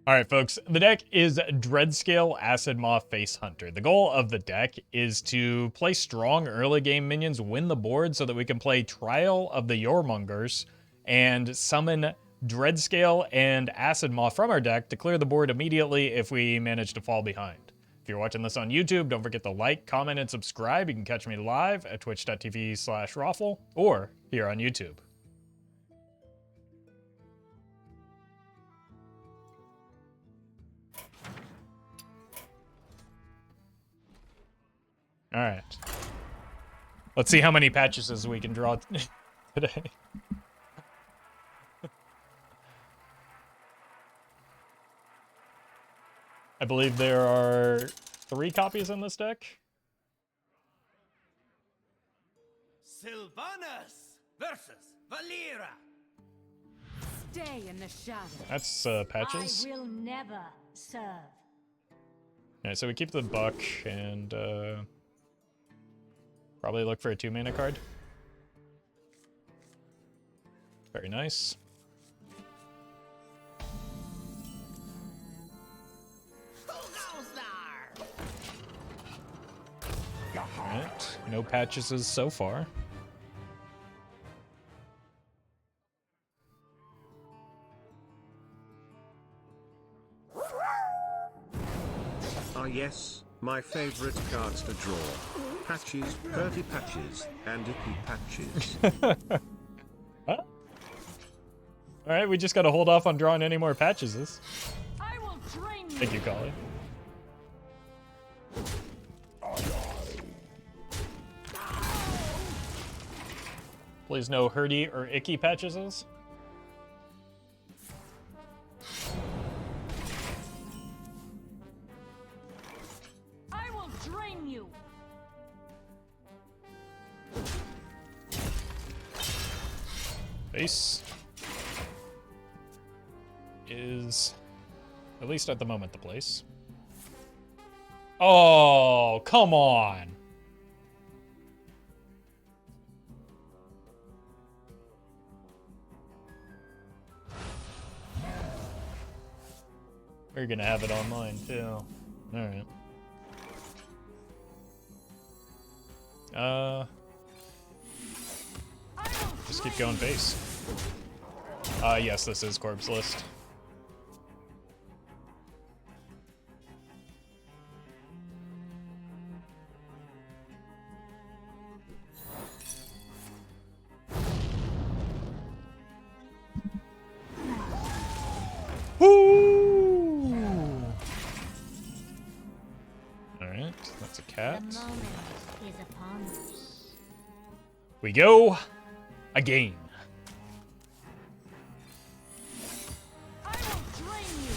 Alright folks, the deck is Dreadscale Acidmaw Face Hunter. The goal of the deck is to play strong early game minions, win the board so that we can play Trial of the Jormungars and summon Dreadscale and Acidmaw from our deck to clear the board immediately if we manage to fall behind. If you're watching this on YouTube, don't forget to like, comment, and subscribe. You can catch me live at twitch.tv/Roffle or here on YouTube. All right. Let's see how many patches we can draw today. I believe there are 3 copies in this deck. Sylvanas versus Valera. Stay in the shadow. That's patches. I will never serve. Alright, so we keep the buck and probably look for a 2-mana card. Very nice. Alright, no patches so far. Ah yes, my favorite cards to draw. Patches, Purdy patches, and icky patches. Huh? Alright, we just gotta hold off on drawing any more patches. I will drain you. Thank you, Collie. Please no hurdy or icky patches. I will drain you. Base is, at least at the moment, the place. Oh, come on. We're gonna have it online too. Alright. Just keep going base. Yes, this is Corpse List. Woo! Alright, that's a cat. The moment is upon us. We go again. I will drain you.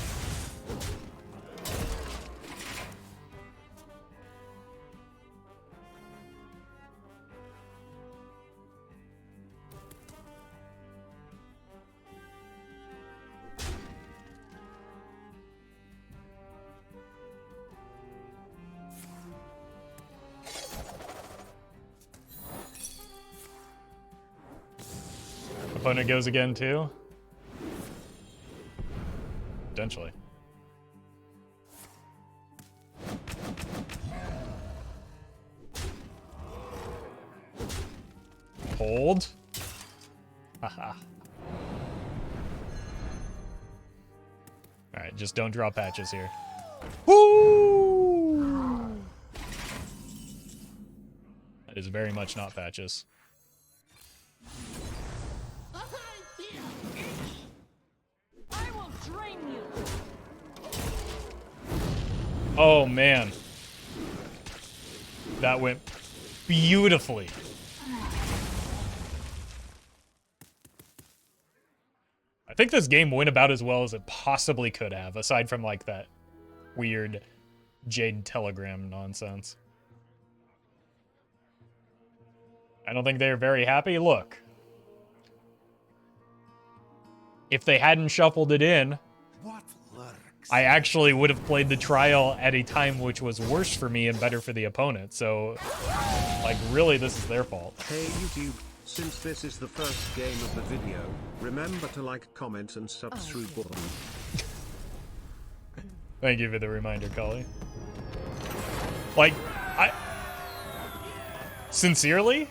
Opponent goes again too. Potentially. Hold. Haha. Alright, just don't draw patches here. Woo! That is very much not patches. I will drain you. Oh man. That went beautifully. I think this game went about as well as it possibly could have, aside from like that weird Jade Telegram nonsense. I don't think they're very happy. Look. If they hadn't shuffled it in, What lurks? I actually would have played the trial at a time which was worse for me and better for the opponent. So, like, really, this is their fault. Hey YouTube, since this is the first game of the video, remember to like, comment, and subscribe button. Thank you for the reminder, Cully. Like, sincerely,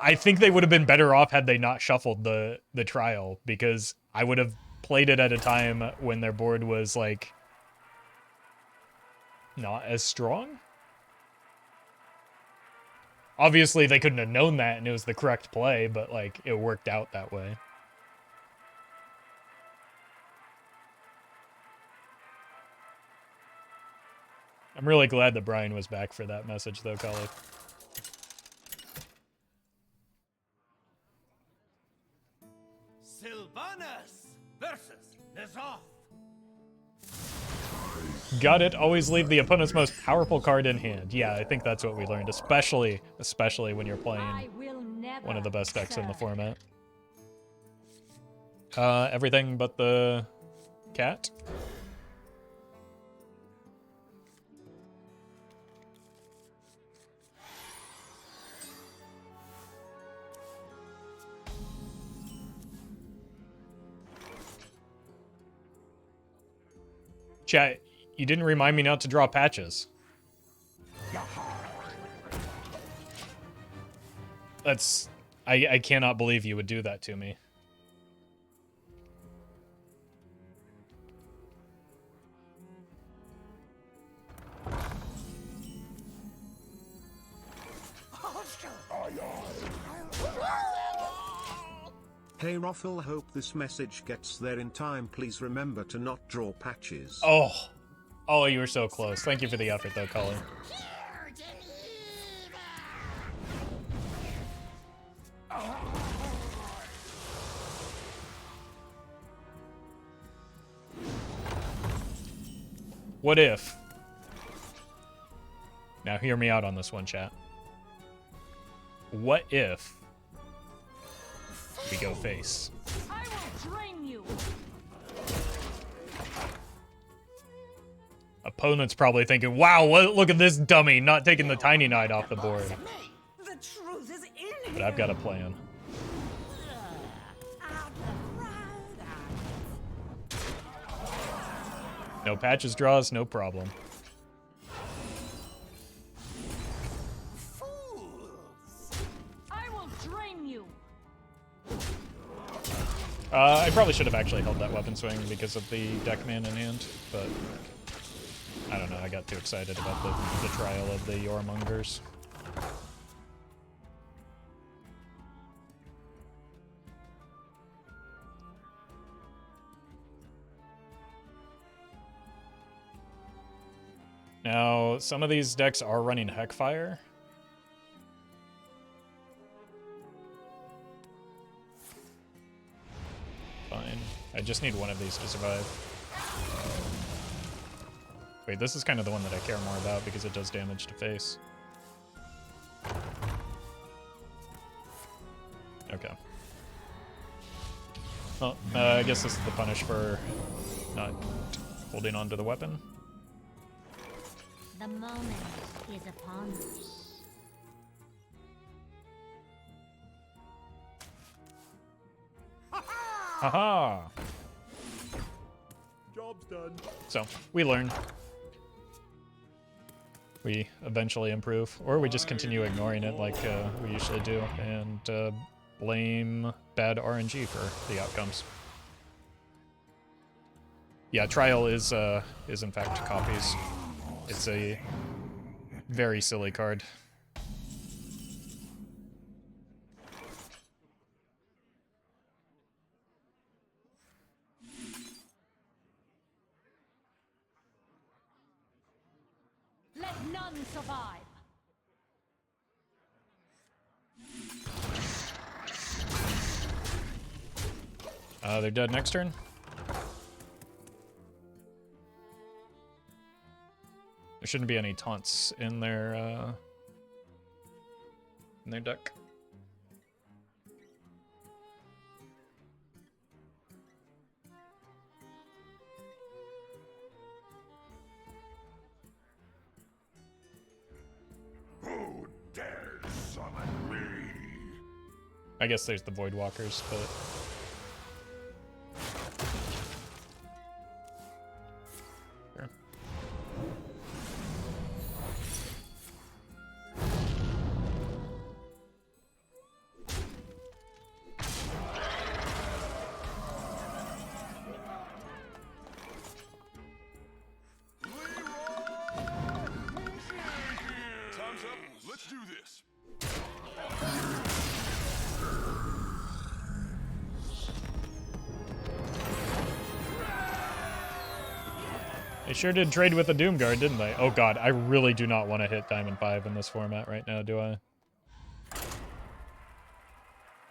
I think they would have been better off had they not shuffled the trial, because I would have played it at a time when their board was, like, not as strong. Obviously, they couldn't have known that, and it was the correct play, but, like, it worked out that way. I'm really glad that Brian was back for that message, though, Cully. Sylvanas versus Nazov. Got it. Always leave the opponent's most powerful card in hand. Yeah, I think that's what we learned, especially when you're playing one of the best decks in the format. Everything but the cat. Chat, you didn't remind me not to draw patches. That's... I cannot believe you would do that to me. Hey Roffle, hope this message gets there in time. Please remember to not draw patches. Oh, you were so close. Thank you for the effort, though, Cully. What if? Now hear me out on this one, chat. What if we go face? I will drain you. Opponent's probably thinking, wow, look at this dummy not taking the Tiny Knight off the board. The truth is in But I've got a plan. No patches draws, no problem. I will drain you. I probably should have actually held that weapon swing because of the deck man in hand, but I don't know, I got too excited about the trial of the Jormungars. Now, some of these decks are running Heckfire. Fine. I just need one of these to survive. Wait, this is kind of the one that I care more about because it does damage to face. Okay. Well, I guess this is the punish for not holding on to the weapon. The moment is upon us. Haha! Job's done. So, we learn. We eventually improve, or we just continue ignoring it like we usually do, and blame bad RNG for the outcomes. Yeah, Trial is in fact copies. It's a very silly card. Let none survive. They're dead next turn. There shouldn't be any taunts in their deck. Who dares summon me? I guess there's the Void Walkers, but They sure did trade with the Doomguard, didn't they? Oh god, I really do not want to hit Diamond 5 in this format right now, do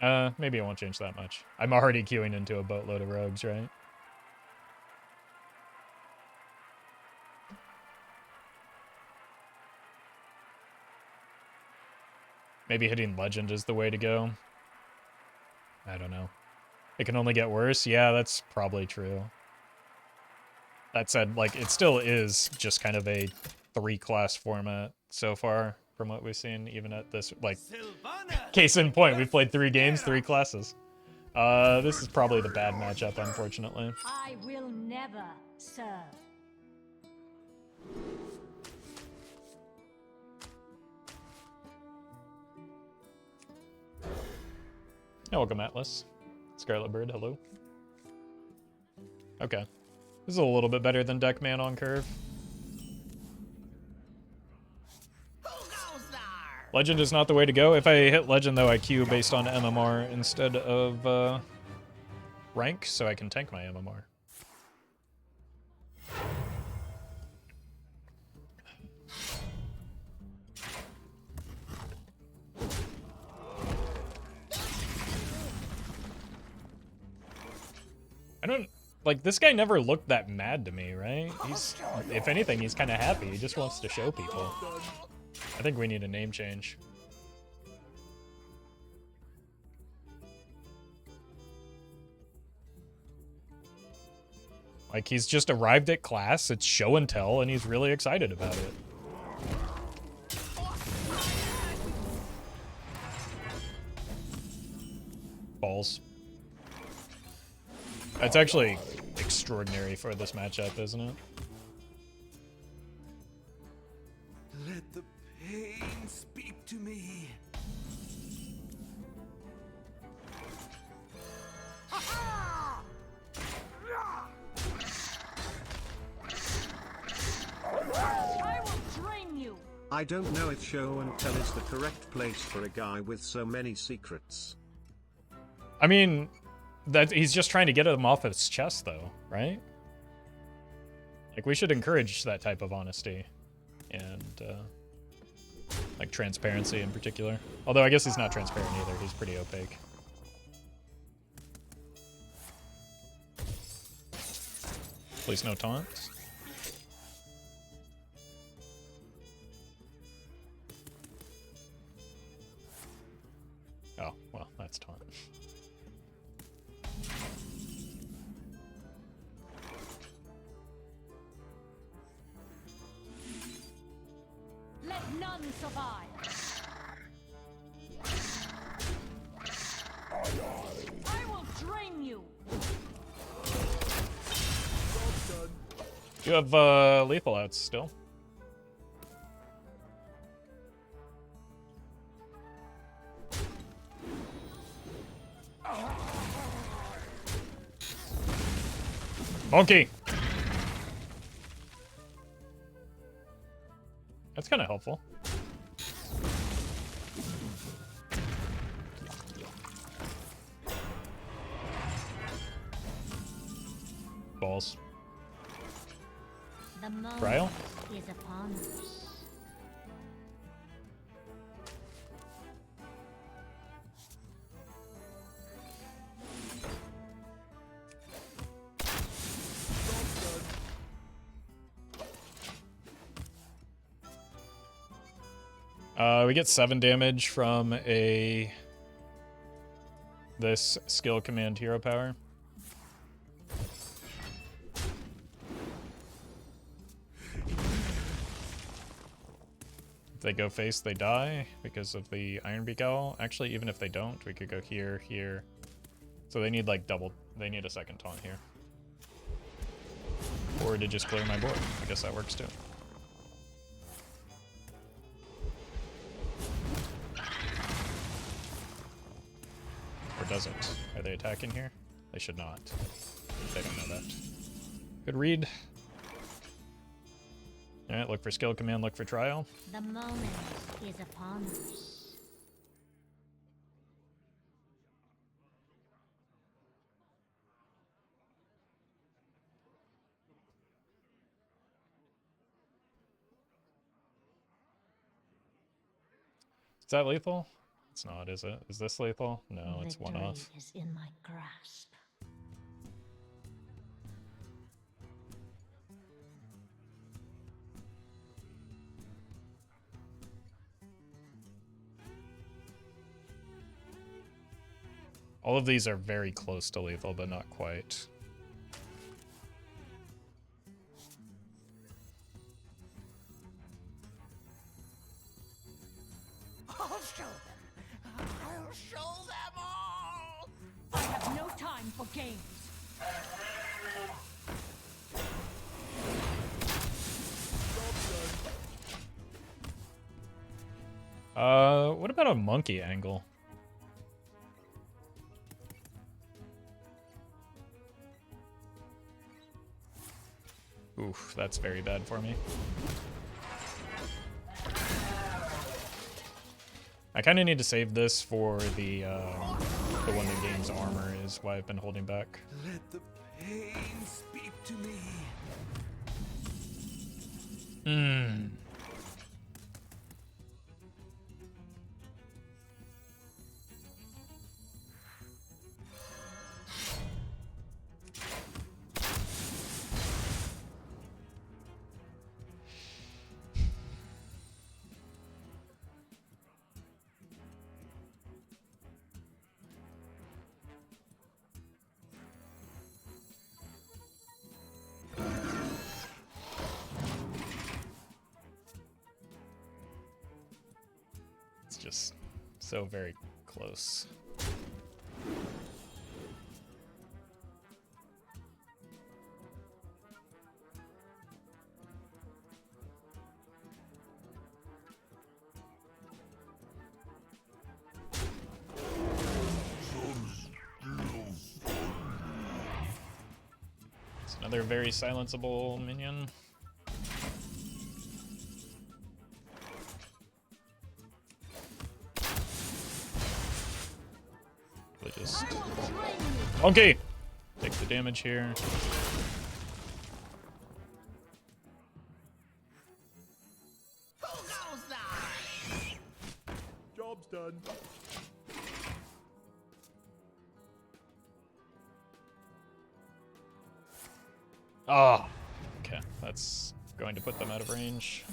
I? Maybe it won't change that much. I'm already queuing into a boatload of rogues, right? Maybe hitting Legend is the way to go. I don't know. It can only get worse? Yeah, that's probably true. That said, like, it still is just kind of a 3-class format so far from what we've seen, even at this, like, case in point, we've played 3 games, 3 classes. This is probably the bad matchup, unfortunately. I will never serve. Yeah, welcome, Atlas. Scarlet Bird, hello. Okay. This is a little bit better than Deckman on curve. Legend is not the way to go. If I hit Legend, though, I queue based on MMR instead of rank, so I can tank my MMR. I don't... Like, this guy never looked that mad to me, right? He's... If anything, he's kind of happy. He just wants to show people. I think we need a name change. Like, he's just arrived at class, it's show and tell, and he's really excited about it. Balls. That's actually extraordinary for this matchup, isn't it? Let the pain speak to me. I will drain you. I don't know if show and tell is the correct place for a guy with so many secrets. I mean, that he's just trying to get them off his chest, though, right? Like, we should encourage that type of honesty and like transparency in particular. Although I guess he's not transparent either. He's pretty opaque. Please no taunts. Oh, well, that's taunt. Let none survive. I will drain you. You have lethal outs still. Monkey! That's kind of helpful. Balls. The moment Trial? is upon us. We get 7 damage from this skill command hero power. If they go face, they die because of the Iron Beak Owl. Actually, even if they don't, we could go here, here. So they need like double, they need a second taunt here. Or to just clear my board. I guess that works too. Or doesn't. Are they attacking here? They should not. They don't know that. Good read. Alright, look for skill command, look for trial. The moment is upon us. that lethal? It's not, is it? Is this lethal? No, it's one Victory off. is in my grasp. All of these are very close to lethal, but not quite. I'll show them. I'll show them all. I have no time for games. What about a monkey angle? Oof, that's very bad for me. I kind of need to save this for the one that gains armor is why I've been holding back. Let the pain speak to me. Hmm. Just so very close. It's another very silenceable minion. Just okay. Take the damage here. Who goes there? Job's done. Ah, okay. That's going to put them out of range.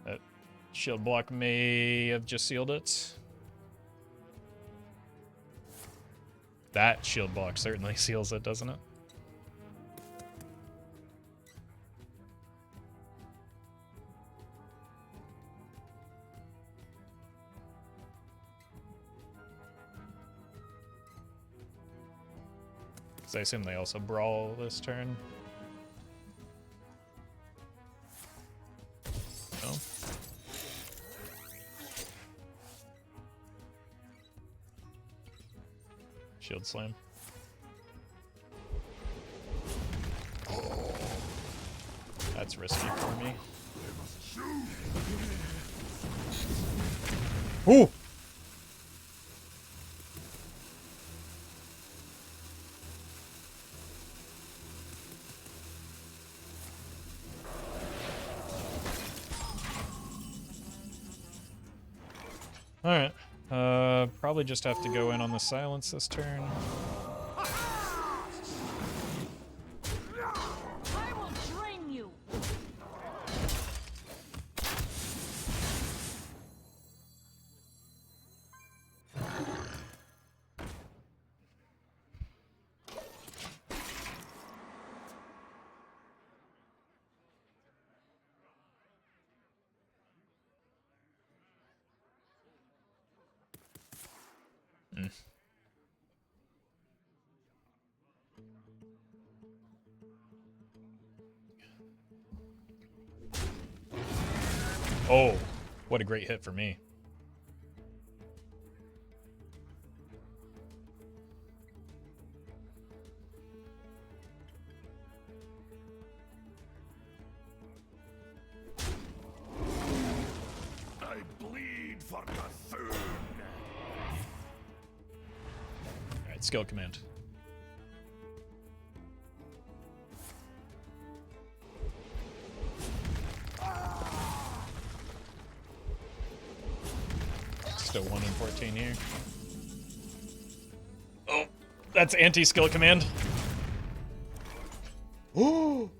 That shield block may have just sealed it. That shield block certainly seals it, doesn't it? Because I assume they also brawl this turn. No? Shield slam. That's risky for me. Ooh! Alright. Probably just have to go in on the silence this turn. I will drain you. Oh, what a great hit for me. I bleed for Cthulhu. Alright, skill command. 1 and 14 here. Oh, that's anti-skill command. Oh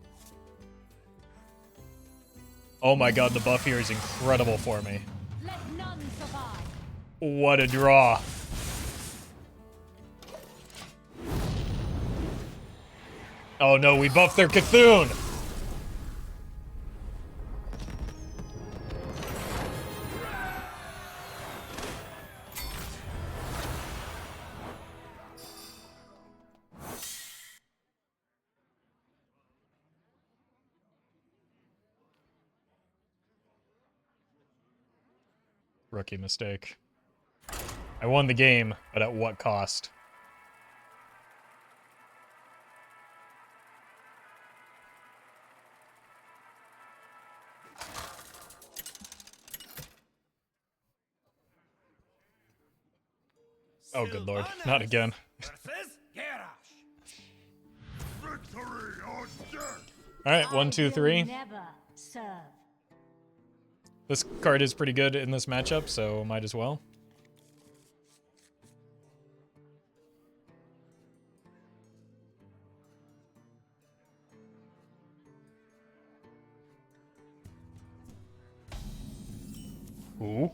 my god, the buff here is incredible for me. Let none survive. What a draw. Oh no, we buffed their Cthulhu. Rookie mistake. I won the game, but at what cost? Oh, good lord. Not again. Versus Garrosh. Victory or death. Alright, 1, 2, 3. Never serve. This card is pretty good in this matchup, so might as well. Ooh.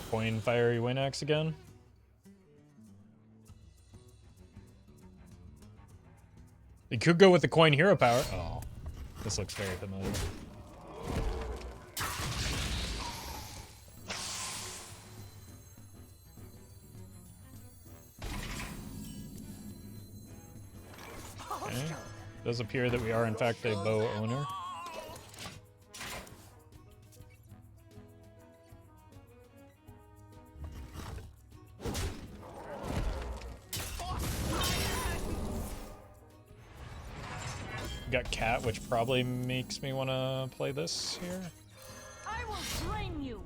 Coin Fiery Wind Axe again. You could go with the Coin Hero Power. Oh, this looks very familiar. Okay. It does appear that we are in fact a bow owner. Got Cat, which probably makes me want to play this here. I will drain you.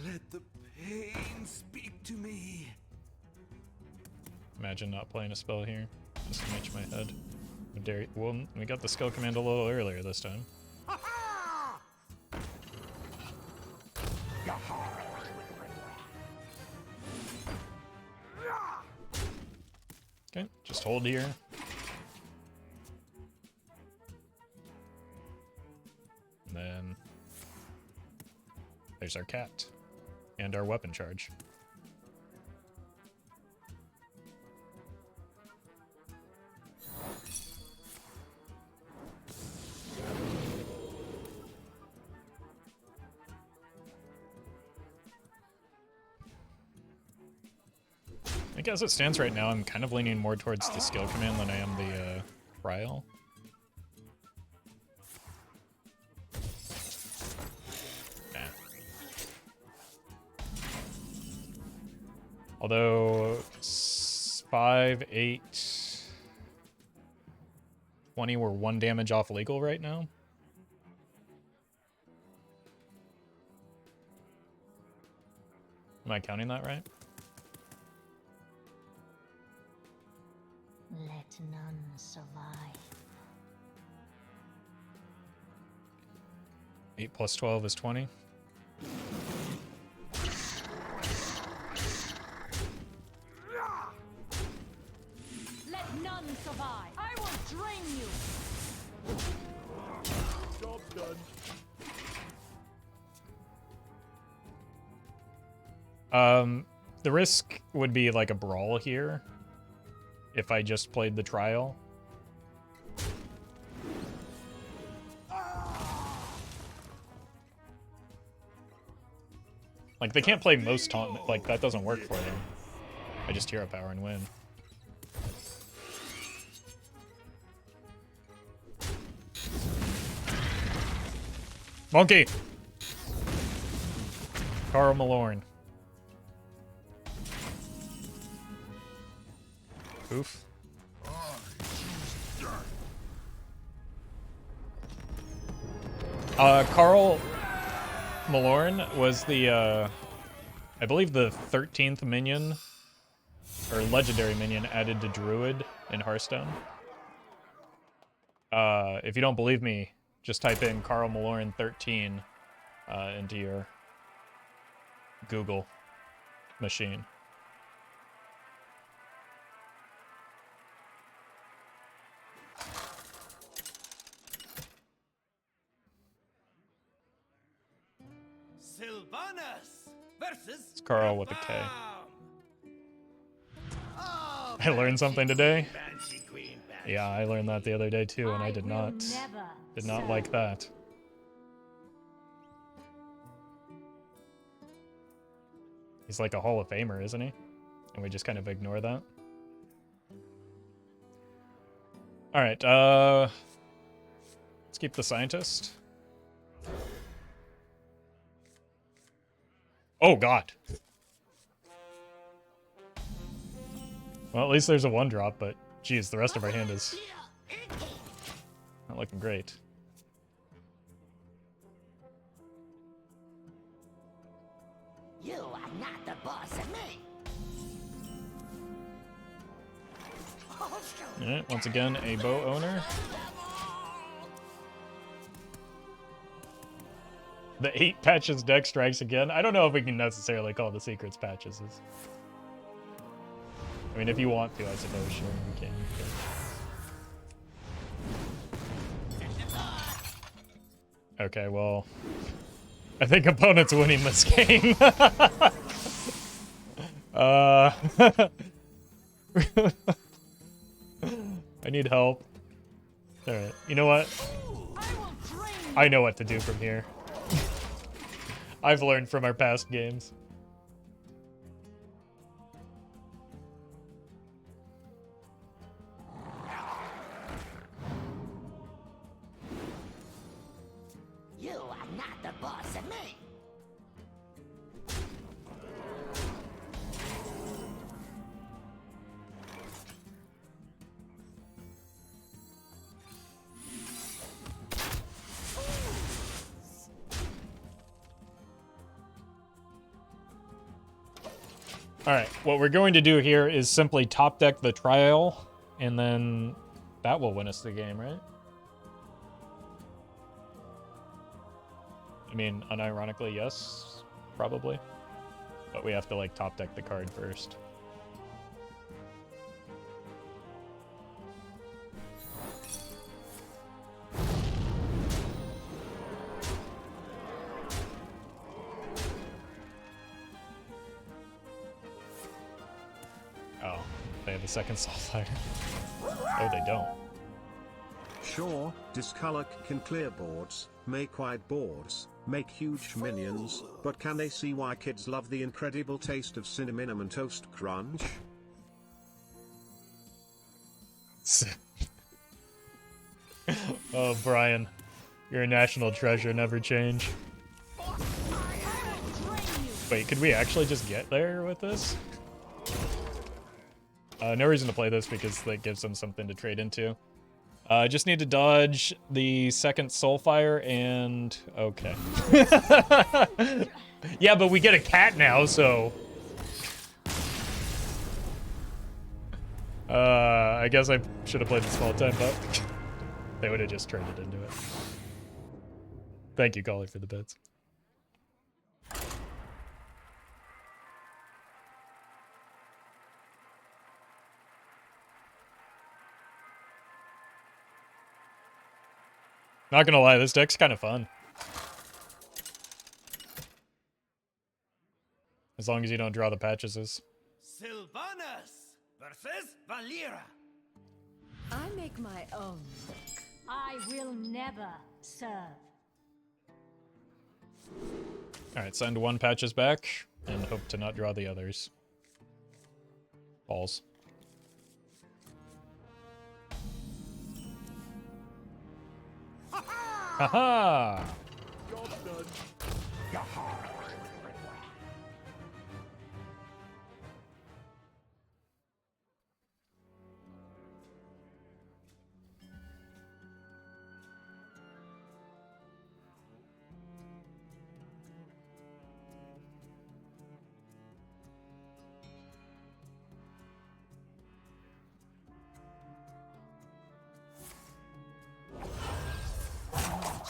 Let the pain speak to me. Imagine not playing a spell here. Just to match my head. How dare you- Well, we got the skill command a little earlier this time. Okay, just hold here. And then there's our cat and our weapon charge. I think as it stands right now, I'm kind of leaning more towards the skill command than I am the trial. Nah. Although 5, 8, 20, we're 1 damage off legal right now. Am I counting that right? Let none survive. 8 plus 12 is 20. Let none survive. I will drain you. Job's done. The risk would be like a brawl here if I just played the trial. Like, they can't play most taunt, like, that doesn't work for them. I just hero power and win. Monkey! Carl Malorn. Oof. Carl Malorn was the, I believe the 13th minion, or legendary minion added to Druid in Hearthstone. If you don't believe me, just type in Carl Malorn 13 into your Google machine. Sylvanas versus It's Carl with a K. Oh, I learned something today. Banshee Queen, Banshee. Yeah, I learned that the other day too, and I did will not never like serve. that. He's like a Hall of Famer, isn't he? And we just kind of ignore that. All right, let's keep the scientist. Oh God. Well, at least there's a 1-drop, but geez, the rest of our hand is not looking great. You are not the boss of me. I'll show All right, once again, a bow owner. The 8 patches deck strikes again. I don't know if we can necessarily call the secrets patches. I mean, if you want to, I suppose, sure, we can. But... Okay, well, I think opponent's winning this game. I need help. All right, you know what? I know what to do from here. I've learned from our past games. You are not the boss of me. Alright, what we're going to do here is simply top deck the trial, and then that will win us the game, right? I mean, unironically, yes, probably. But we have to, like, top deck the card first. Oh, they have a second Soulfire. Oh, they don't. Sure, Discolor can clear boards, make wide boards, make huge minions, but can they see why kids love the incredible taste of cinnamon and toast crunch? Oh, Brian, you're a national treasure, never change. Wait, could we actually just get there with this? No reason to play this because that gives them something to trade into. Just need to dodge the second Soulfire and... okay. Yeah, but we get a cat now, so... I guess I should have played the small time, but they would have just traded into it. Thank you, Collie, for the bits. Not gonna lie, this deck's kind of fun. As long as you don't draw the patches. Sylvanas versus Valeera. I make my own luck. I will never serve. Alright, send 1 patches back, and hope to not draw the others. Balls. Haha!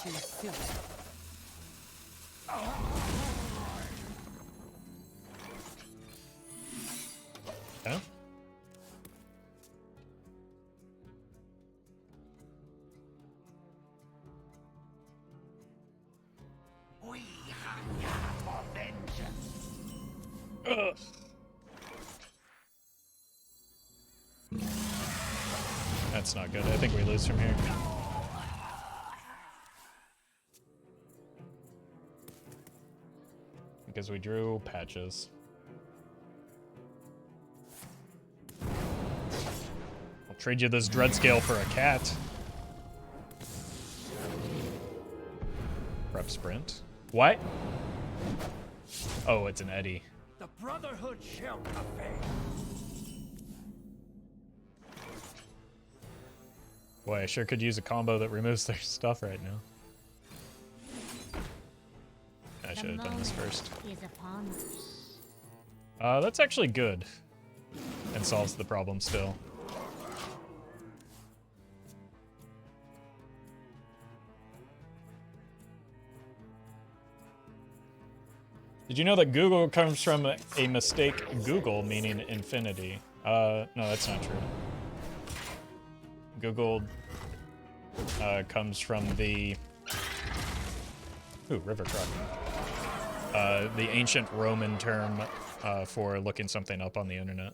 too soon. Okay. We hunger for vengeance. Ugh. That's not good. I think we lose from here. Because we drew patches. I'll trade you this Dreadscale for a cat. Prep sprint. What? Oh, it's an Eddy. The Brotherhood shall prevail. Boy, I sure could use a combo that removes their stuff right now. I should have done this first. Is upon us. That's actually good. And solves the problem still. Did you know that Google comes from a mistake Google, meaning infinity? No, that's not true. Google comes from the... Ooh, river crossing. The ancient Roman term for looking something up on the internet.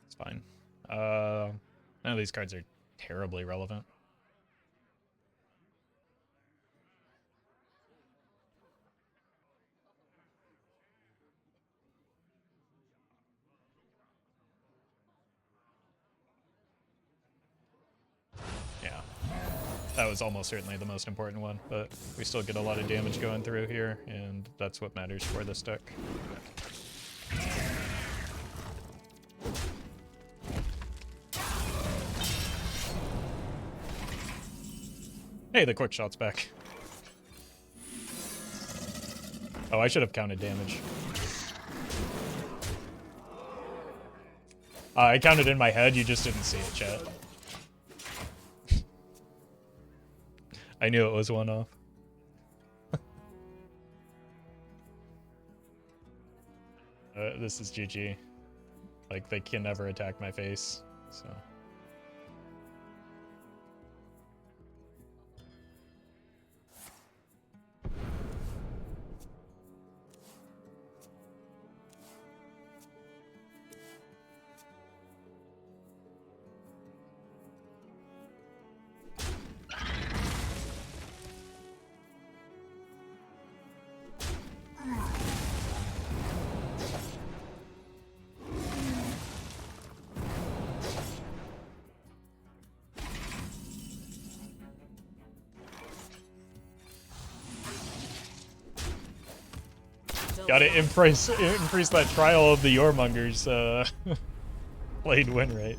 It's fine. None of these cards are terribly relevant. Yeah. That was almost certainly the most important one, but we still get a lot of damage going through here, and that's what matters for this deck. Hey, the quick shot's back. Oh, I should have counted damage. I counted in my head, you just didn't see it, chat. I knew it was one off. This is GG. Like, they can never attack my face, so... Gotta increase that trial of the Jormungars played win rate.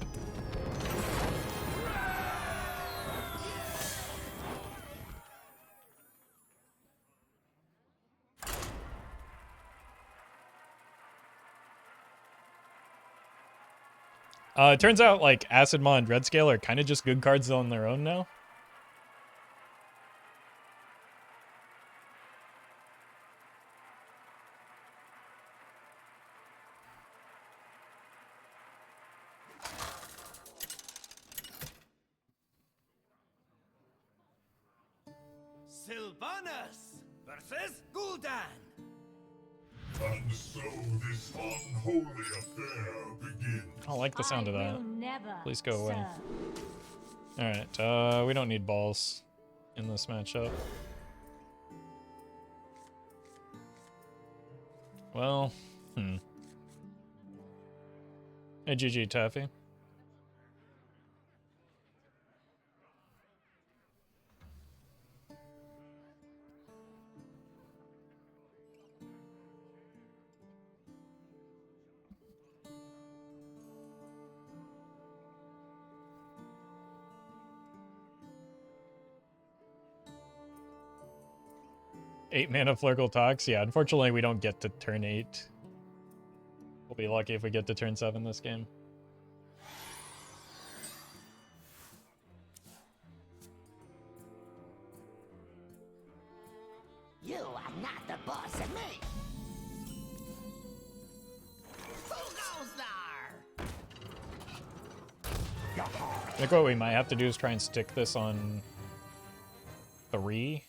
It turns out like Acidmaw and Dreadscale are kind of just good cards on their own now. Sylvanas versus Gul'dan. And so this unholy affair begins. I don't like the sound of that. Please go away. Serve. Alright, we don't need balls in this matchup. Well, Hey, GG Taffy. Eight mana Flurgle Tox. Yeah, unfortunately we don't get to turn 8. We'll be lucky if we get to turn 7 this game. You are not the boss of me. Who goes there? I think what we might have to do is try and stick this on 3.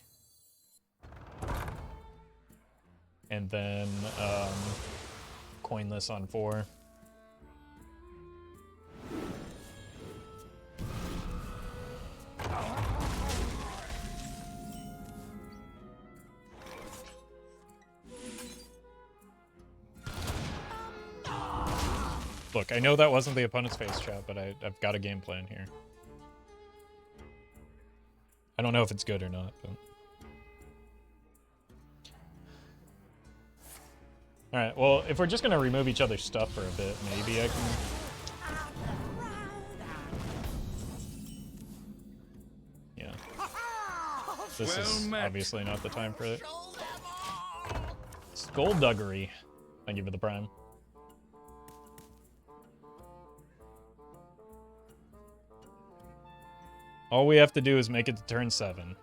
And then coin this on 4. Look, I know that wasn't the opponent's face, chat, but I've got a game plan here. I don't know if it's good or not, but... Alright, well, if we're just gonna remove each other's stuff for a bit, maybe I can... Yeah. This is obviously not the time for it. Skullduggery. Thank you for the prime. All we have to do is make it to turn 7.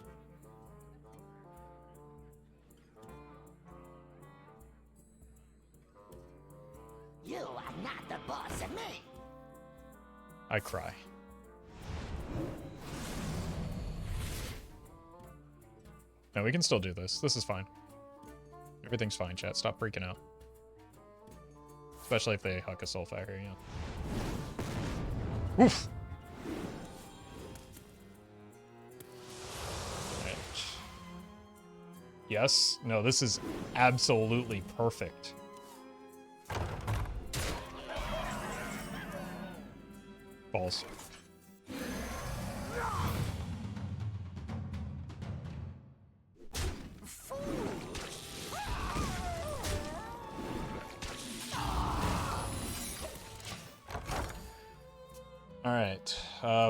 You are not the boss of me. I cry. No, we can still do this. This is fine. Everything's fine, chat. Stop freaking out. Especially if they huck a Soulfire, yeah. Oof! Right. Yes? No, this is absolutely perfect. Balls. Alright,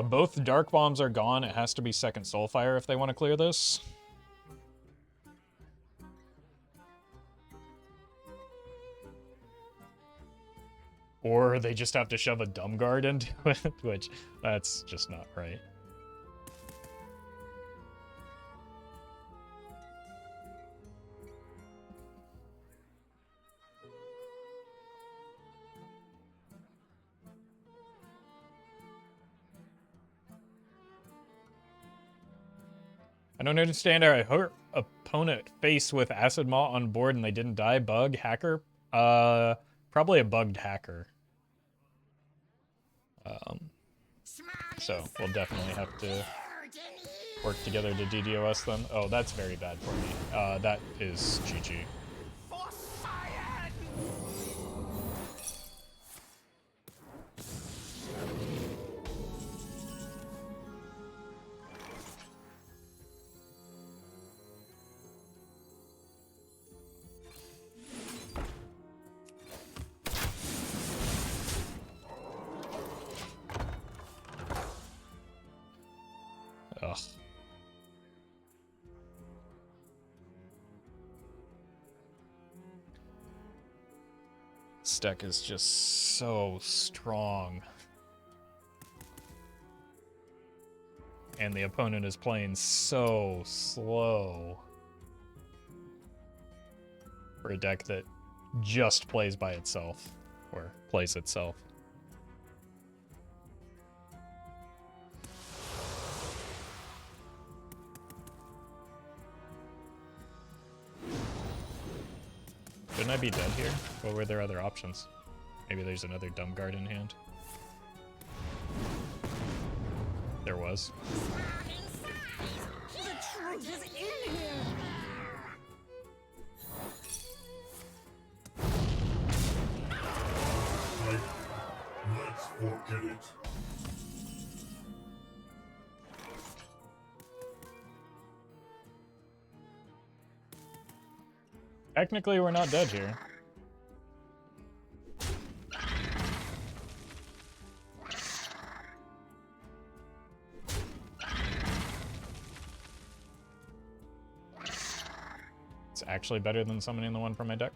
both Dark Bombs are gone. It has to be second Soulfire if they want to clear this. Or they just have to shove a Dumb Guard into it, which, that's just not right. I don't understand our opponent faced with Acidmaw on board and they didn't die. Bug? Hacker? Probably a bugged hacker. So we'll definitely have to work together to DDoS them. Oh, that's very bad for me. That is GG. Ugh. This deck is just so strong. And the opponent is playing so slow. For a deck that just plays by itself. Or plays itself. Shouldn't I be dead here? What were their other options? Maybe there's another Dumb Guard in hand. There was. The truth is in here. My Technically, we're not dead here. It's actually better than summoning the one from my deck.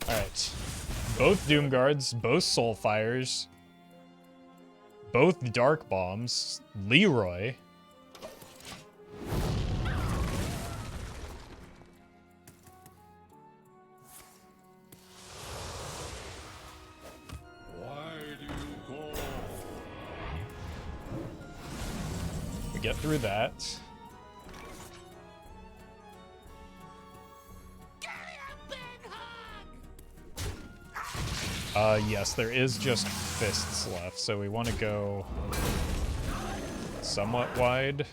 Alright. Both Doomguards, both Soulfires, both Dark Bombs, Leeroy. We get through that. Yes, there is just fists left, so we want to go somewhat wide.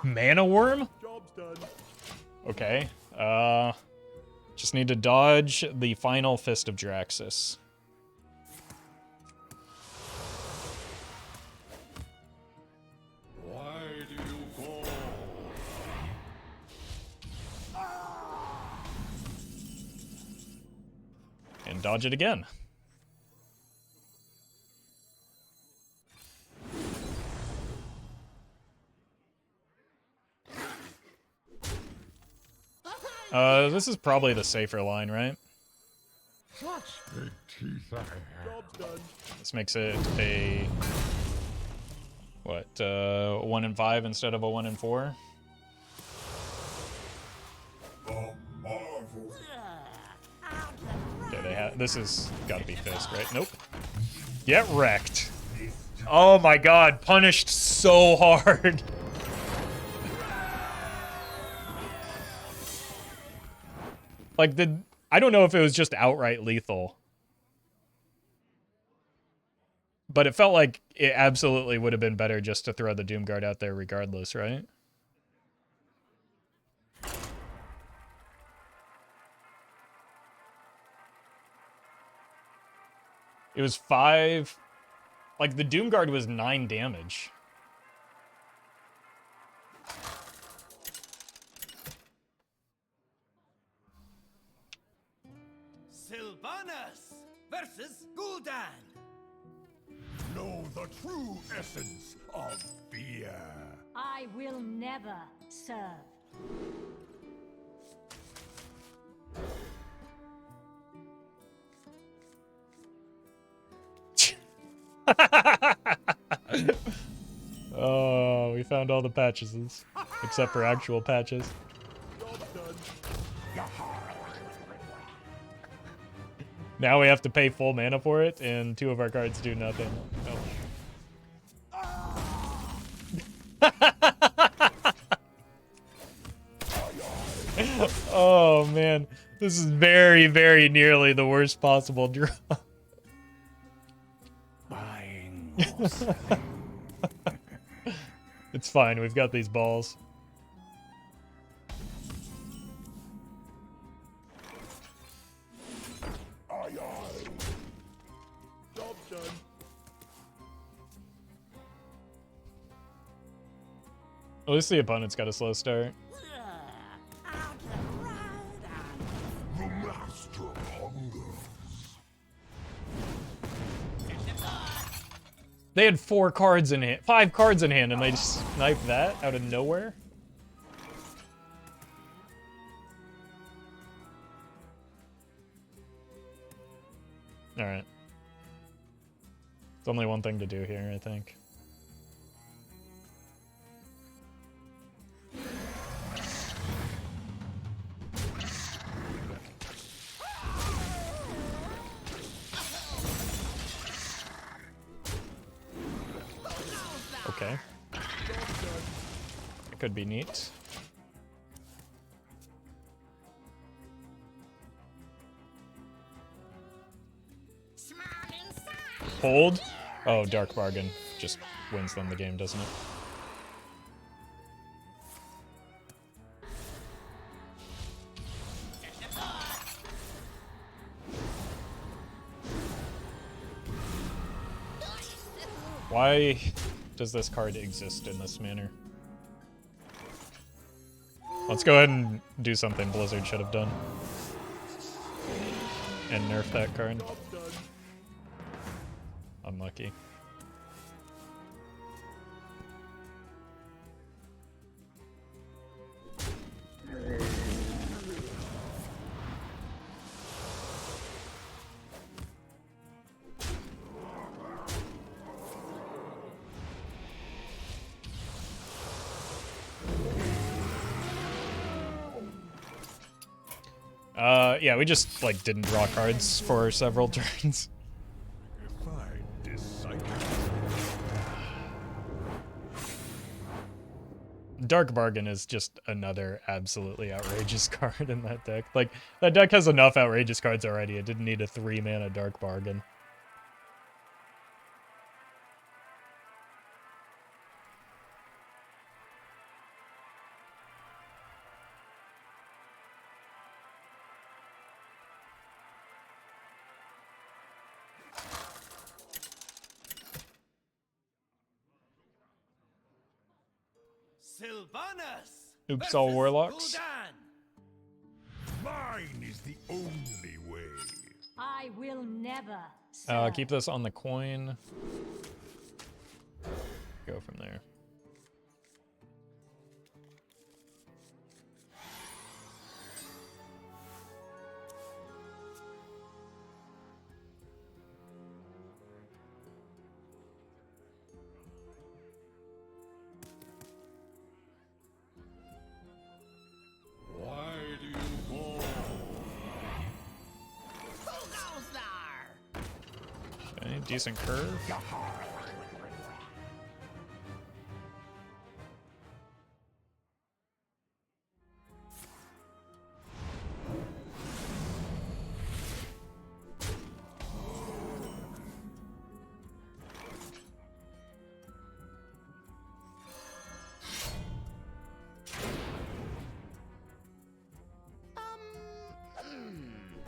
Mana Worm? Job's done. Okay. Just need to dodge the final Fist of Draxus. Why do you call? And dodge it again. This is probably the safer line, right? Such big teeth I have. Job's done. This makes it a... what, 1 and 5 instead of a 1 and 4? A marvel. Okay, they have... this has got to be Fist, right? Nope. Get wrecked. Oh my god, punished so hard. Like, I don't know if it was just outright lethal. But it felt like it absolutely would have been better just to throw the Doomguard out there regardless, right? It was 5... like, the Doomguard was 9 damage. Sylvanas versus Gul'dan. Know the true essence of fear. I will never serve. Oh, we found all the patches, except for actual patches. Job's done. Now we have to pay full mana for it, and 2 of our cards do nothing. Oh. Oh man, this is very, very nearly the worst possible draw. It's fine, we've got these balls. Job's done. At least the opponent's got a slow start. The master hungers. They had 4 cards in hand, 5 cards in hand, and they just sniped that out of nowhere? Alright. It's only one thing to do here, I think. Okay. It could be neat. hold. Oh, Dark Bargain just wins them the game, doesn't it? Why does this card exist in this manner? Let's go ahead and do something Blizzard should have done. And nerf that card. Unlucky. Yeah, we just, like, didn't draw cards for several turns. If I decipher. Dark Bargain is just another absolutely outrageous card in that deck. Like, that deck has enough outrageous cards already. It didn't need a 3-mana Dark Bargain. Sylvanas! Oops, all warlocks. Mine is the only way. I will never serve. Keep this on the coin. Go from there. Why do you go? Who goes there? Okay, decent curve.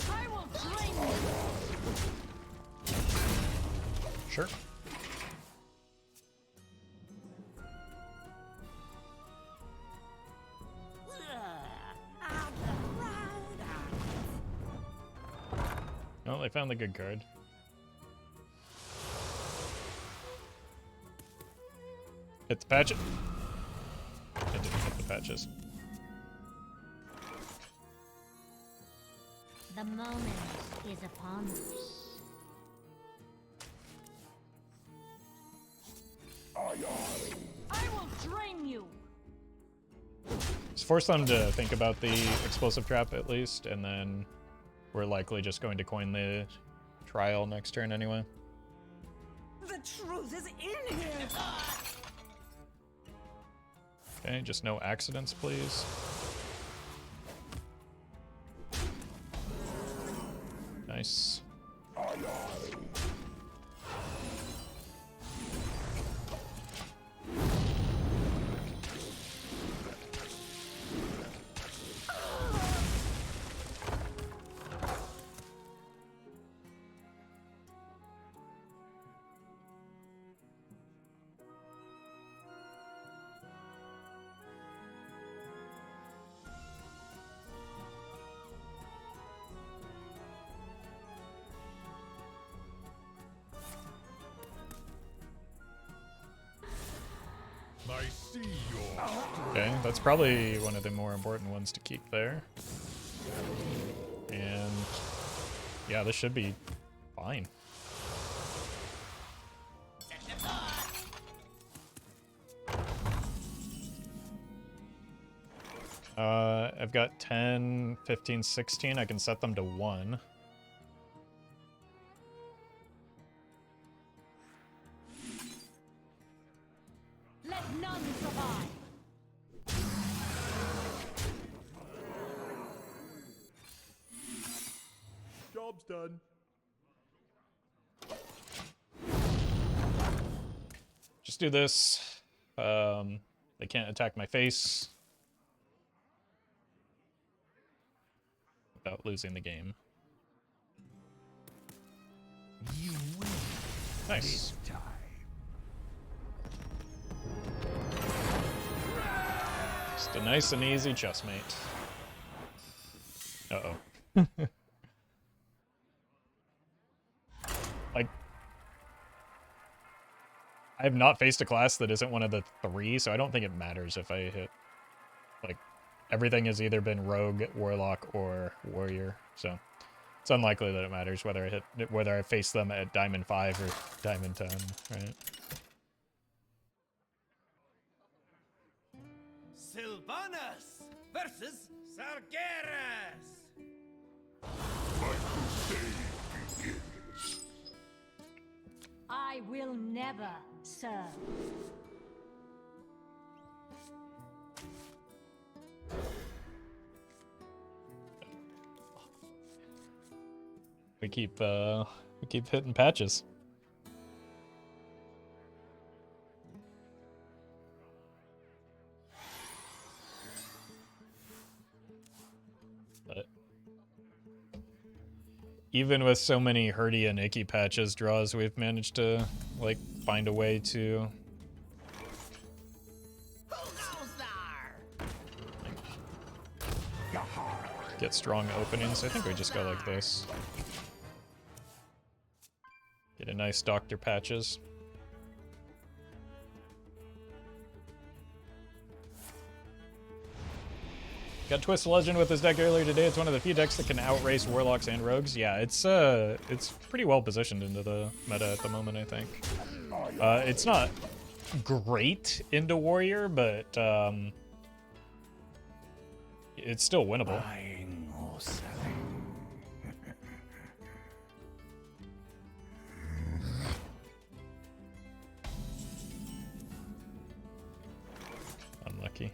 I will drain you. Sure. Oh, they found the good card. Hit the patch. It didn't hit the patches. The moment is upon us. I will drain you. Just force them to think about the explosive trap at least, and then we're likely just going to coin the trial next turn anyway. The truth is in here. Okay, just no accidents, please. Nice. I see your. Okay, that's probably one of the more important ones to keep there. And yeah, this should be fine. I've got 10, 15, 16. I can set them to 1. Let none survive. Job's done. Just do this. They can't attack my face without losing the game. You win. Nice. This time. Just a nice and easy chessmate. Uh-oh. Like, I have not faced a class that isn't one of the 3, so I don't think it matters if I hit. Like, everything has either been Rogue, Warlock, or Warrior, so it's unlikely that it matters whether I face them at Diamond 5 or Diamond 10, right? Sylvanas versus Sargeras. My crusade begins. I will never serve. We keep hitting patches. But even with so many hurdy and icky patches draws, we've managed to like find a way to Who goes there? get strong openings. I think we just go like this. Get a nice Dr. Patches. Got Twist Legend with his deck earlier today. It's one of the few decks that can outrace Warlocks and Rogues. Yeah, it's pretty well positioned into the meta at the moment, I think. It's not great into Warrior, but it's still winnable. Buying or selling. Unlucky.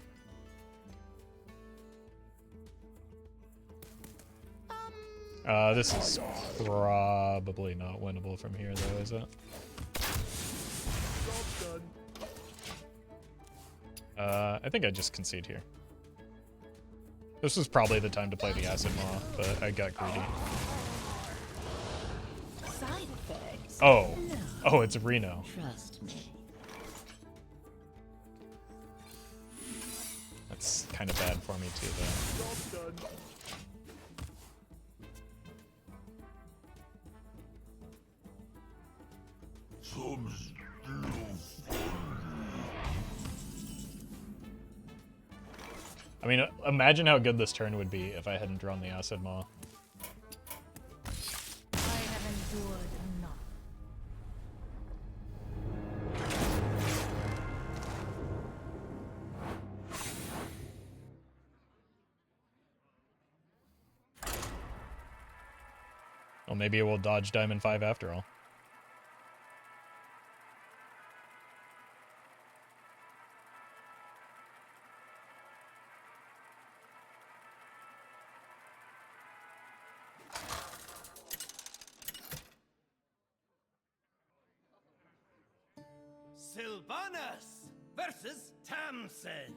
This is probably not winnable from here, though, is it? I think I just concede here. This was probably the time to play the Acidmaw, but I got greedy. Side effects? Oh. No. Oh, it's Reno. Trust me. That's kind of bad for me, too, though. I mean, imagine how good this turn would be if I hadn't drawn the Acidmaw. I have endured enough. Well, maybe it will dodge Diamond 5 after all. Sylvanas versus Tamsin.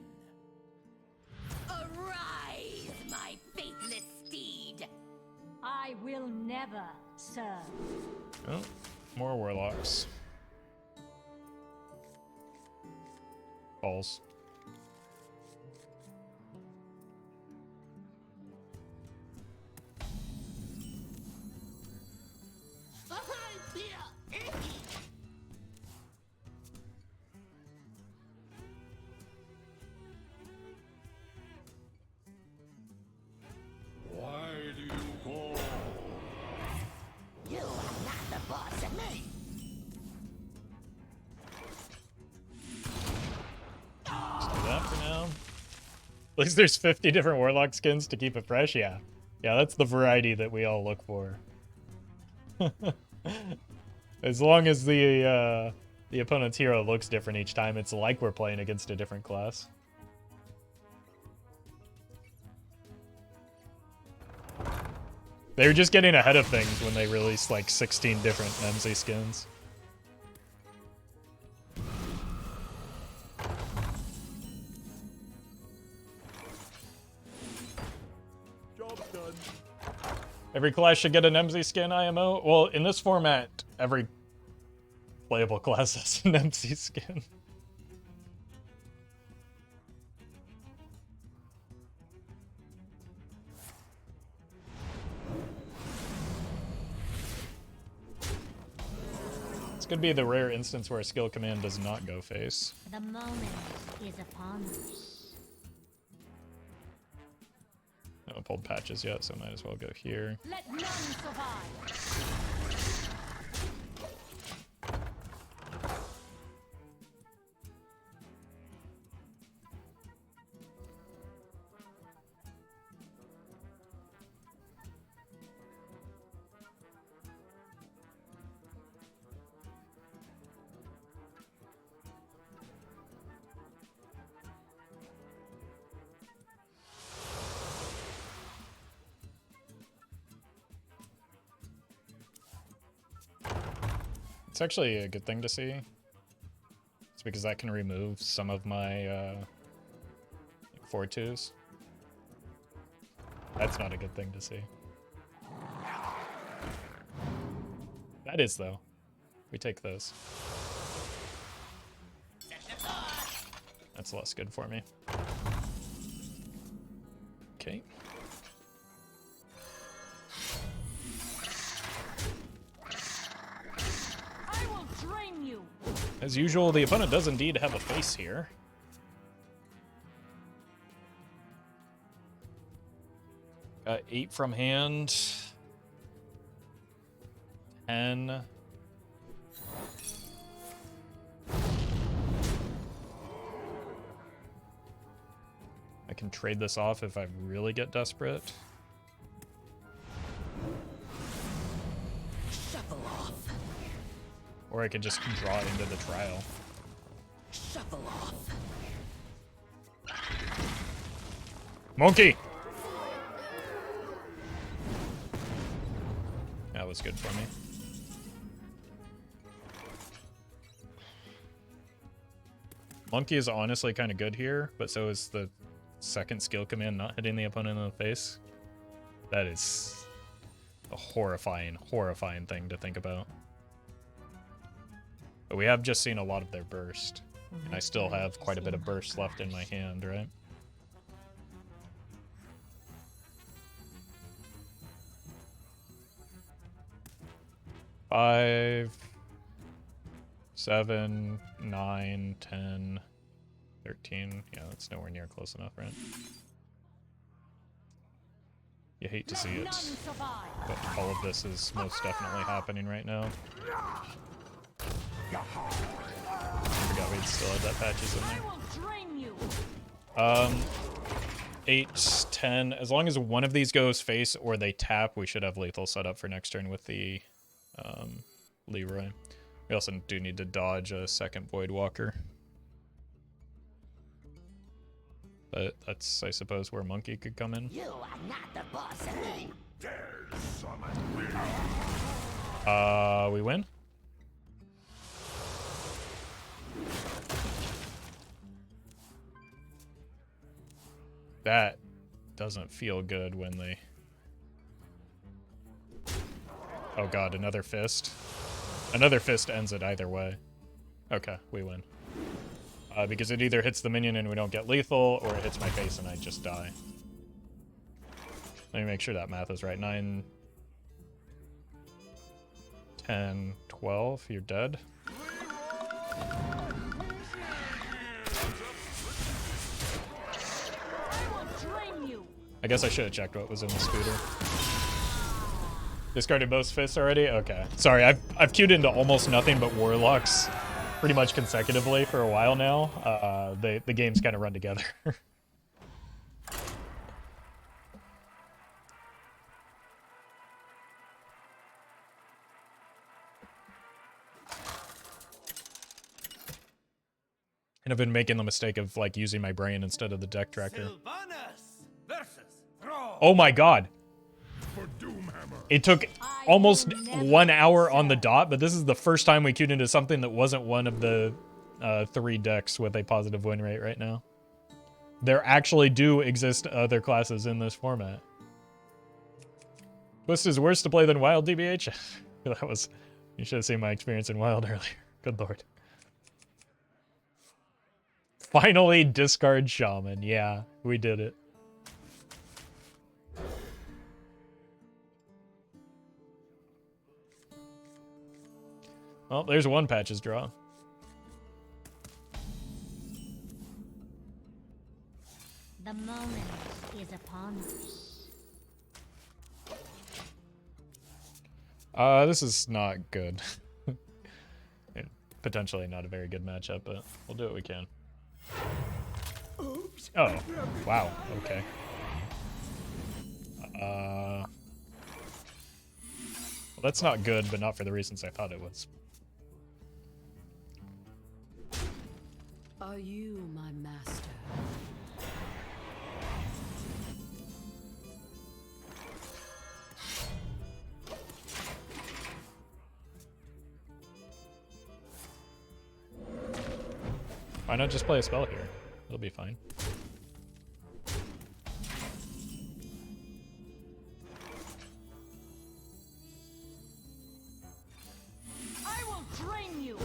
Arise, my faithless steed! I will never serve. Oh, more Warlocks. Balls. Why do you call? You are not the boss of me! Let's do that for now. At least there's 50 different Warlock skins to keep it fresh. Yeah. Yeah, that's the variety that we all look for. As long as the opponent's hero looks different each time, it's like we're playing against a different class. They were just getting ahead of things when they released like 16 different MZ skins. Every class should get an MC skin IMO. Well, in this format, every playable class has an MC skin. It's gonna be the rare instance where a skill command does not go face. The moment is upon us. I haven't pulled patches yet, so might as well go here. Let none survive. It's actually a good thing to see. It's because that can remove some of my 4-2s. That's not a good thing to see. That is, though. We take those. That's less good for me. Okay. As usual, the opponent does indeed have a face here. Got 8 from hand. 10. I can trade this off if I really get desperate. Shuffle off. Or I could just draw into the trial. Shuffle off. Monkey! That was good for me. Monkey is honestly kind of good here, but so is the second skill command not hitting the opponent in the face. That is a horrifying, horrifying thing to think about. But we have just seen a lot of their burst. And I still have quite a bit of burst left in my hand, right? Five, 7, 9, 10, 13. Yeah, that's nowhere near close enough, right? You hate to see it, but all of this is most definitely happening right now. I forgot we still had that patches in there. 8, 10. As long as one of these goes face or they tap, we should have lethal set up for next turn with the Leeroy. We also do need to dodge a second Void Walker. But that's, I suppose, where Monkey could come in. You are not the boss of me. We win? That doesn't feel good when they... Oh god, another fist. Another fist ends it either way. Okay, we win. Because it either hits the minion and we don't get lethal, or it hits my face and I just die. Let me make sure that math is right. 9, 10, 12, you're dead. I guess I should have checked what was in the scooter. Discarded both fists already? Okay. Sorry, I've queued into almost nothing but Warlocks pretty much consecutively for a while now. The games kind of run together. And I've been making the mistake of like using my brain instead of the deck tracker. Oh my god. It took almost 1 hour on the dot, but this is the first time we queued into something that wasn't one of the 3 decks with a positive win rate right now. There actually do exist other classes in this format. Twist is worse to play than Wild, DBH? That was... You should have seen my experience in Wild earlier. Good lord. Finally, discard Shaman. Yeah, we did it. Well, there's one Patch's draw. The moment is upon us. This is not good. Potentially not a very good matchup, but we'll do what we can. Oh, wow, okay. Well, that's not good, but not for the reasons I thought it was. Are you my master? Why not just play a spell here? It'll be fine. I will drain you.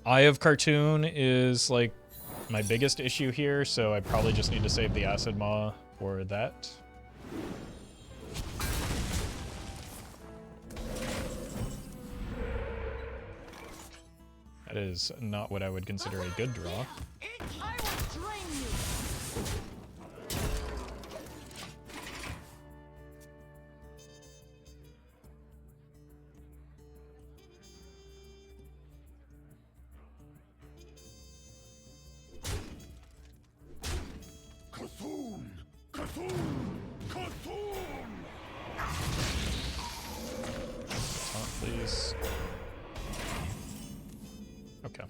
Eye of Cartoon is like my biggest issue here, so I probably just need to save the Acidmaw for that. That is not what I would consider a good draw. I will drain you. Cthulhu! Cthulhu! Cthulhu! Taunt, please. Okay.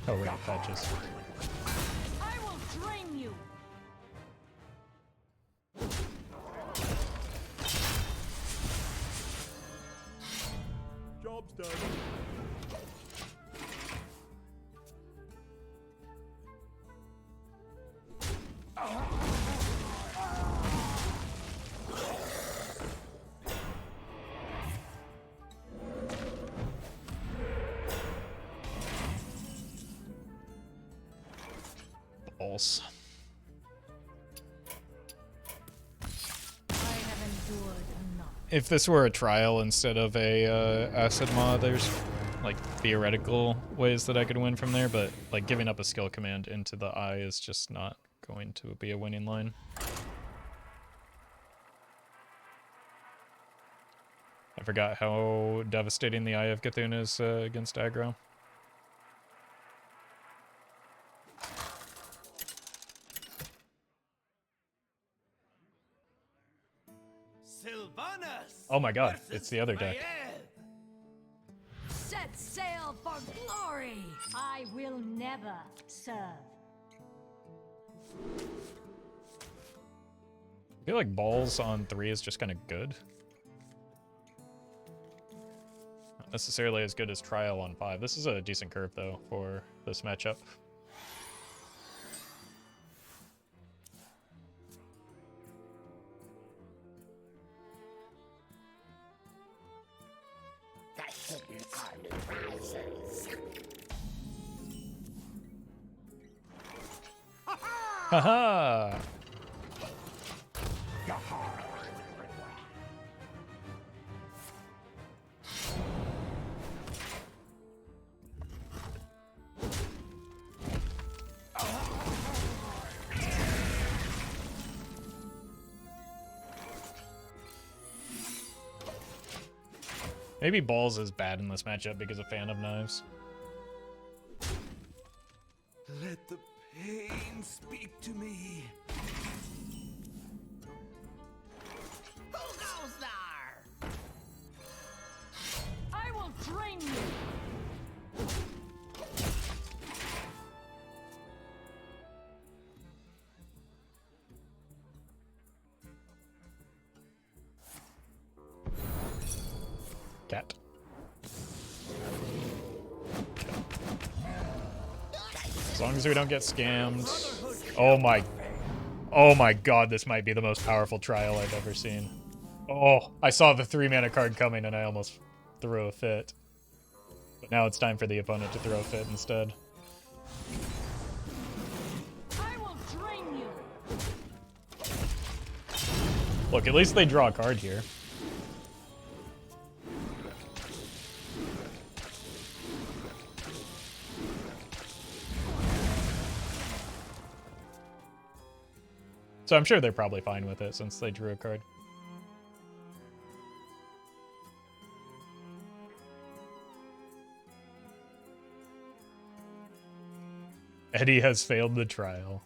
Oh, right, Patches. I will drain you. Job's done. Balls. I have endured enough. If this were a trial instead of a Acidmaw, there's like theoretical ways that I could win from there, but like giving up a skill command into the eye is just not going to be a winning line. I forgot how devastating the Eye of Cthulhu is against aggro. Sylvanas! Oh my god, versus it's the other deck. Maiev. Set sail for glory. I will never serve. I feel like balls on 3 is just kind of good. Not necessarily as good as trial on 5. This is a decent curve though for this matchup. The hidden army rises. Haha! Maybe balls is bad in this matchup because of Fan of Knives. Let the pain speak to me. Who goes there? I will drain you. Cat. long as we don't get scammed. Oh my god, this might be the most powerful trial I've ever seen. Oh, I saw the 3-mana card coming and I almost threw a fit. But now it's time for the opponent to throw a fit instead. I will drain you. Look, at least they draw a card here. So I'm sure they're probably fine with it since they drew a card. Eddie has failed the trial.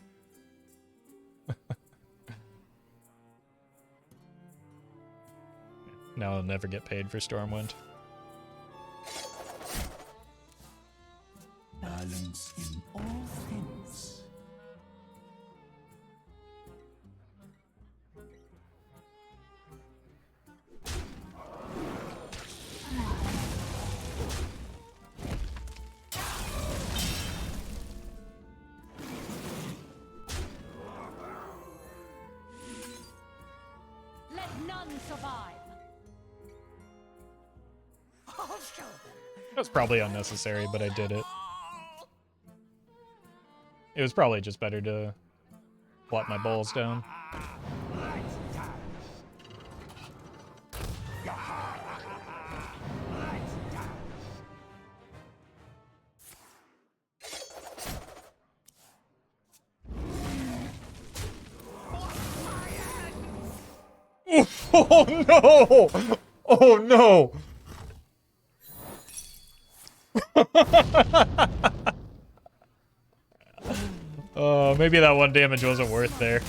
Now I'll never get paid for Stormwind. Balance in all things. Let none survive. I'll show them. That's probably unnecessary, but I did it. It was probably just better to plot my bowls down. Oh no! Oh no! Oh, maybe that 1 damage wasn't worth there.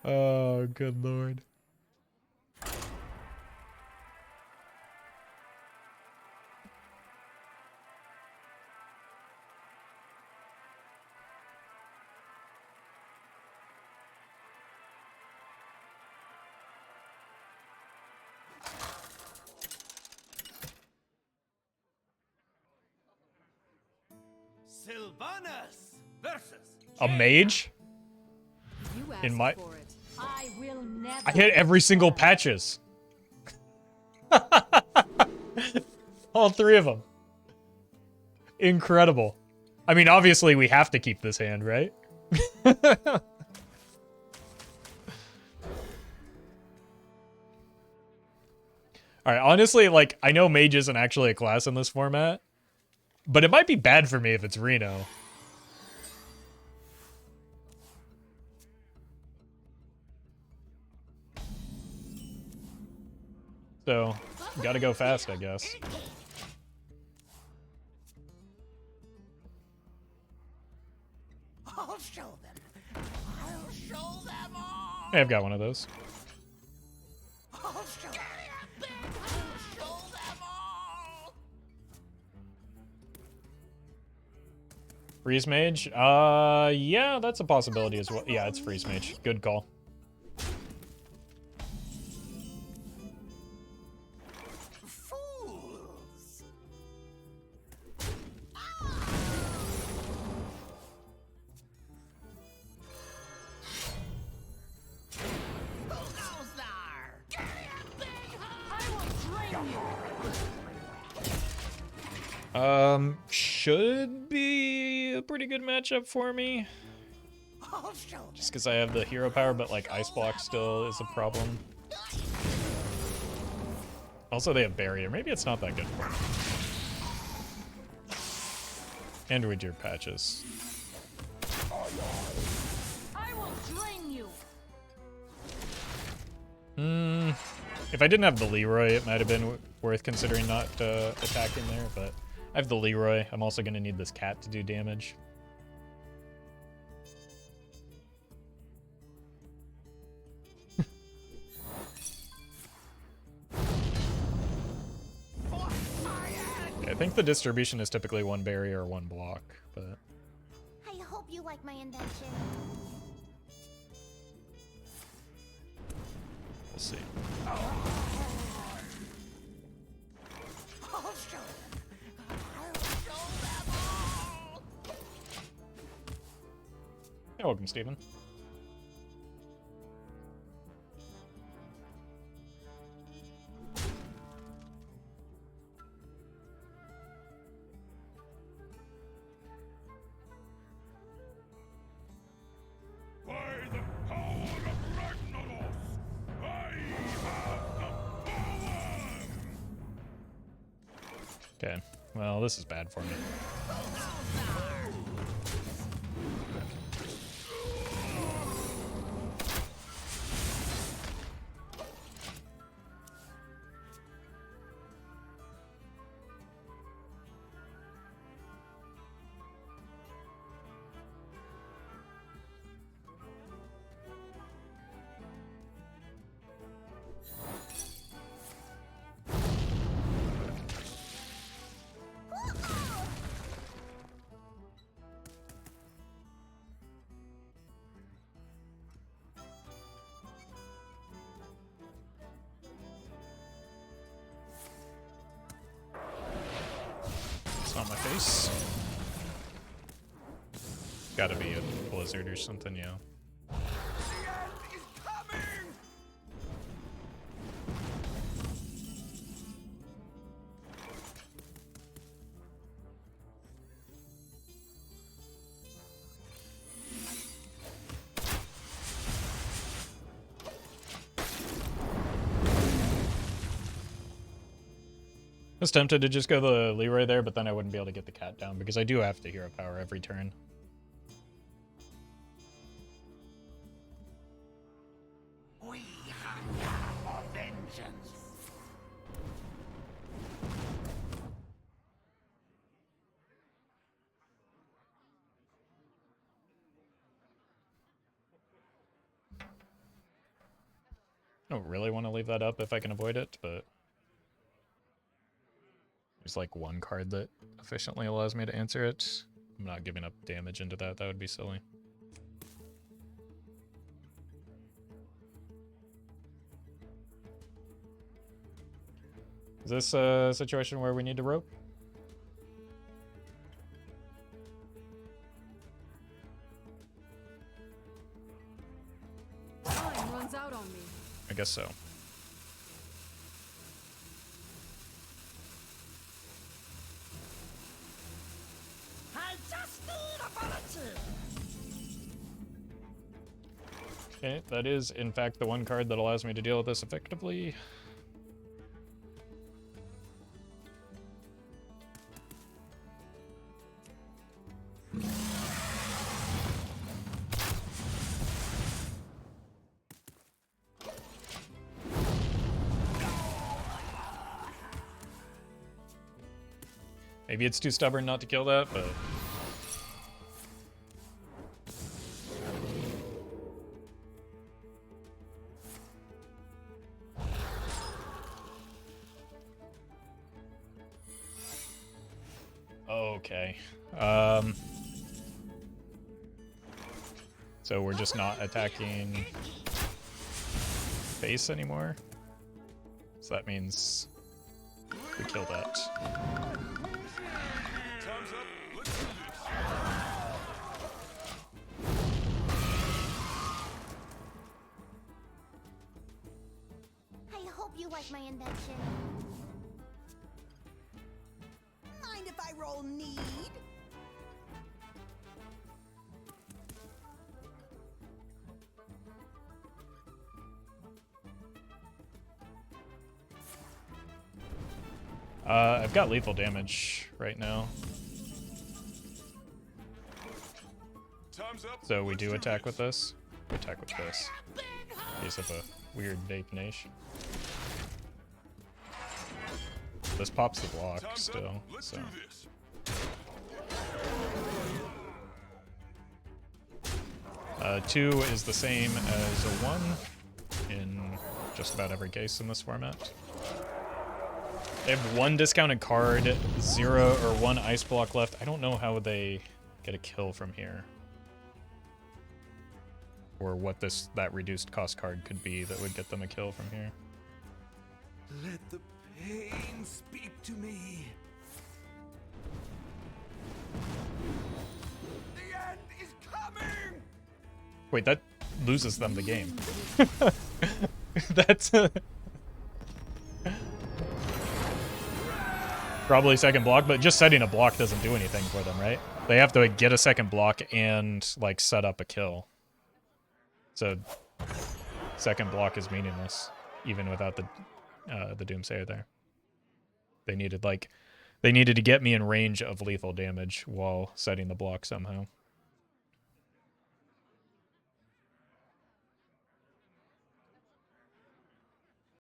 Oh, good lord. Sylvanas versus A mage? You asked In my... for it. I will never. I hit every single patches. All 3 of them. Incredible. I mean, obviously we have to keep this hand, right? Alright, honestly, like, I know mage isn't actually a class in this format, but it might be bad for me if it's Reno. So, gotta go fast, I guess. I'll show them. I'll show them all. Hey, I've got one of those. I'll show them. I'll show them all. Freeze Mage? Yeah, that's a possibility as well. Yeah, it's Freeze Mage. Good call. Fools. Who goes there? Give me a big hug. I will drain you. Should be a pretty good matchup for me. I'll show them. Just because I have the hero power, but like Ice Block still is a problem. Also, they have Barrier. Maybe it's not that good for me. And with your patches. I will drain you. If I didn't have the Leeroy, it might have been worth considering not attacking there, but I have the Leeroy. I'm also going to need this cat to do damage. I think the distribution is typically 1 barrier or 1 block, but... I hope you like my invention. We'll see. You're welcome, Steven. By the power of Ragnaros, I have the power! Okay, well, this is bad for me. On my face. Gotta be a blizzard or something, yeah. The end is coming! I was tempted to just go the Leeroy there, but then I wouldn't be able to get the cat down because I do have to hero power every turn. We hunger for vengeance. I don't really want to leave that up if I can avoid it, but there's like one card that efficiently allows me to answer it. I'm not giving up damage into that. That would be silly. Is this a situation where we need to rope? Time runs out on me. I guess so. I just need ability. Okay, that is in fact the one card that allows me to deal with this effectively. Maybe it's too stubborn not to kill that, but... Okay. So we're just not attacking face anymore. So that means we kill that. Time's up. Let's do this. I hope you like my invention. Mind if I roll need? I've got lethal damage right now. Time's up. So we do Let's attack with this. We attack with this. Case of a weird vape nation. This pops the block Time's still, up. Let's so. do this. Two is the same as a 1 in just about every case in this format. They have 1 discounted card, 0 or 1 ice block left. I don't know how they get a kill from here. Or what that reduced cost card could be that would get them a kill from here. Let the pain speak to me. The end is coming! Wait, that loses them the game. That's... probably second block, but just setting a block doesn't do anything for them, right? They have to get a second block and, like, set up a kill. So, second block is meaningless, even without the Doomsayer there. They needed to get me in range of lethal damage while setting the block somehow.